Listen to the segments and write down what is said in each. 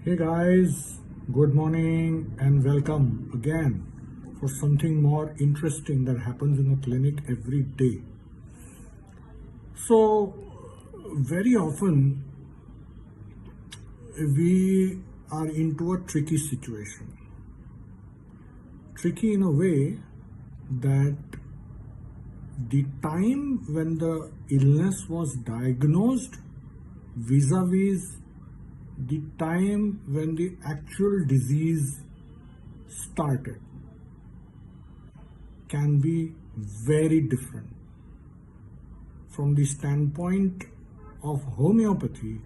Hey guys, good morning and welcome again for something more interesting that happens in the clinic every day. So, very often we are into a tricky situation. Tricky in a way that the time when the illness was diagnosed vis-a-vis the time when the actual disease started can be very different. From the standpoint of homeopathy,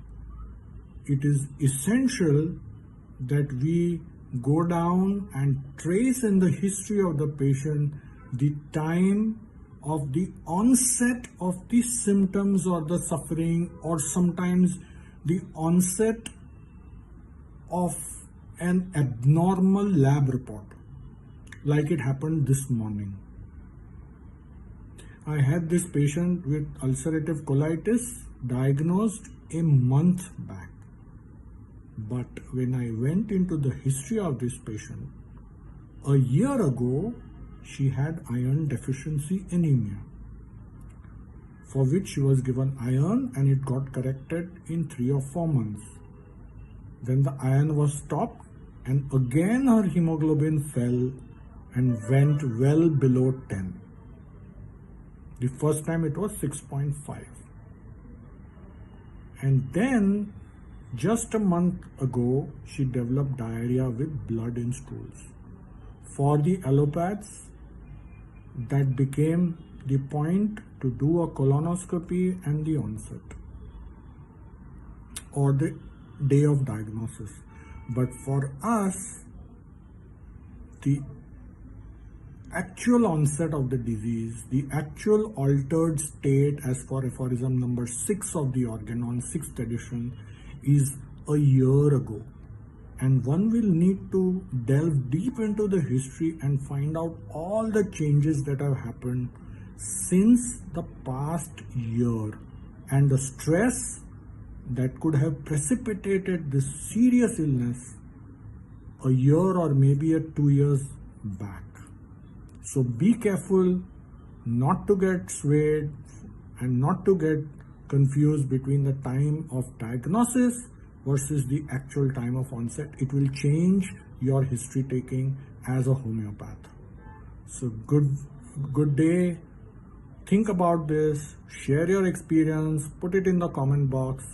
it is essential that we go down and trace in the history of the patient the time of the onset of the symptoms or the suffering, or sometimes the onset of an abnormal lab report, like it happened this morning. I had this patient with ulcerative colitis diagnosed a month back. But when I went into the history of this patient, a year ago she had iron deficiency anemia, for which she was given iron and it got corrected in 3 or 4 months. Then the iron was stopped and again her hemoglobin fell and went well below 10. The first time it was 6.5. And then just a month ago she developed diarrhea with blood in stools. For the allopaths, that became the point to do a colonoscopy and the onset, or the day of diagnosis. But for us, the actual onset of the disease, the actual altered state as for aphorism number 6 of the organon, 6th edition, is a year ago. And one will need to delve deep into the history and find out all the changes that have happened since the past year and the stress that could have precipitated this serious illness a year or maybe 2 years back. So be careful not to get swayed and not to get confused between the time of diagnosis versus the actual time of onset. It will change your history taking as a homeopath. So good day. Think about this, share your experience, put it in the comment box.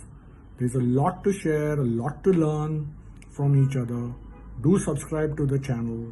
There's a lot to share, a lot to learn from each other. Do subscribe to the channel.